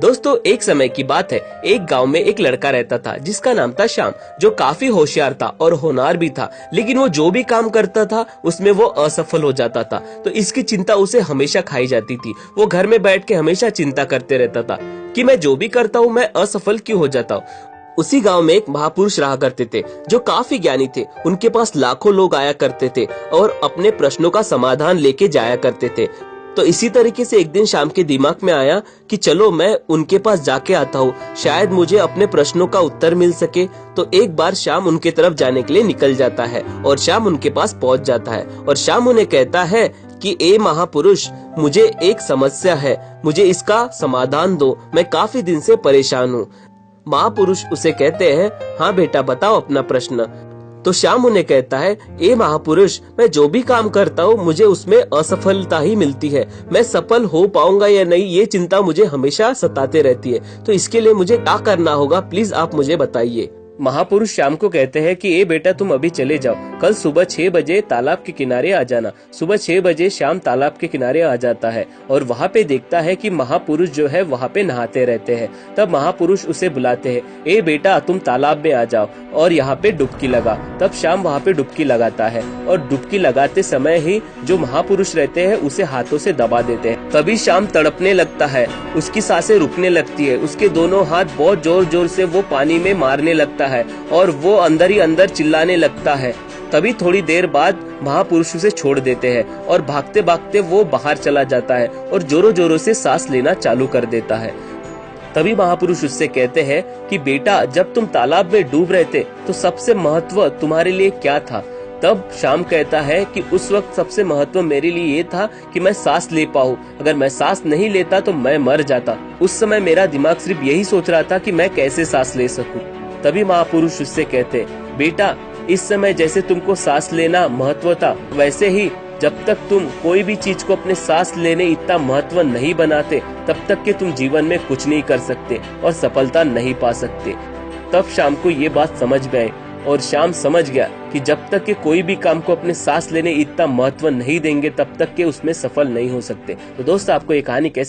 दोस्तों एक समय की बात है, एक गांव में एक लड़का रहता था जिसका नाम था श्याम, जो काफी होशियार था और होनहार भी था। लेकिन वो जो भी काम करता था उसमें वो असफल हो जाता था। तो इसकी चिंता उसे हमेशा खाई जाती थी। वो घर में बैठ के हमेशा चिंता करते रहता था कि मैं जो भी करता हूँ मैं असफल क्यों हो जाता हूँ। उसी गांव में एक महापुरुष रहा करते थे जो काफी ज्ञानी थे। उनके पास लाखों लोग आया करते थे और अपने प्रश्नों का समाधान लेके जाया करते थे। तो इसी तरीके से एक दिन शाम के दिमाग में आया कि चलो मैं उनके पास जाके आता हूँ, शायद मुझे अपने प्रश्नों का उत्तर मिल सके। तो एक बार शाम उनके तरफ जाने के लिए निकल जाता है और शाम उनके पास पहुँच जाता है और शाम उन्हें कहता है कि ए महापुरुष, मुझे एक समस्या है, मुझे इसका समाधान दो, मैं काफी दिन से परेशान हूँ। महापुरुष उसे कहते हैं, हाँ बेटा बताओ अपना प्रश्न। तो श्याम उन्हें कहता है, ए महापुरुष, मैं जो भी काम करता हूँ मुझे उसमें असफलता ही मिलती है। मैं सफल हो पाऊंगा या नहीं ये चिंता मुझे हमेशा सताते रहती है। तो इसके लिए मुझे क्या करना होगा, प्लीज आप मुझे बताइए। महापुरुष श्याम को कहते हैं कि ए बेटा तुम अभी चले जाओ, कल सुबह 6 बजे तालाब के किनारे आ जाना। सुबह 6 बजे श्याम तालाब के किनारे आ जाता है और वहाँ पे देखता है कि महापुरुष जो है वहाँ पे नहाते रहते हैं। तब महापुरुष उसे बुलाते हैं, ए बेटा तुम तालाब में आ जाओ और यहाँ पे डुबकी लगा। तब श्याम वहाँ पे डुबकी लगाता है और डुबकी लगाते समय ही जो महापुरुष रहते हैं उसे हाथों से दबा देते हैं। तभी श्याम तड़पने लगता है, उसकी सांसें रुकने लगती है, उसके दोनों हाथ बहुत जोर जोर से वो पानी में मारने लगता है और वो अंदर ही अंदर चिल्लाने लगता है। तभी थोड़ी देर बाद महापुरुष उसे छोड़ देते हैं और भागते भागते वो बाहर चला जाता है और जोरों जोरों से सांस लेना चालू कर देता है। तभी महापुरुष उससे कहते हैं कि बेटा जब तुम तालाब में डूब रहे थे तो सबसे महत्व तुम्हारे लिए क्या था। तब श्याम कहता है कि उस वक्त सबसे महत्व मेरे लिए ये था कि मैं सांस ले पाऊं। अगर मैं सांस नहीं लेता तो मैं मर जाता। उस समय मेरा दिमाग सिर्फ यही सोच रहा था कि मैं कैसे सांस ले सकूं। तभी महापुरुष उससे कहते, बेटा इस समय जैसे तुमको सांस लेना महत्व था, वैसे ही जब तक तुम कोई भी चीज को अपने सांस लेने इतना महत्व नहीं बनाते तब तक कि तुम जीवन में कुछ नहीं कर सकते और सफलता नहीं पा सकते। तब शाम को ये बात समझ गए और श्याम समझ गया कि जब तक के कोई भी काम को अपने सांस लेने इतना महत्व नहीं देंगे तब तक के उसमें सफल नहीं हो सकते। तो दोस्त आपको ये कहानी कैसे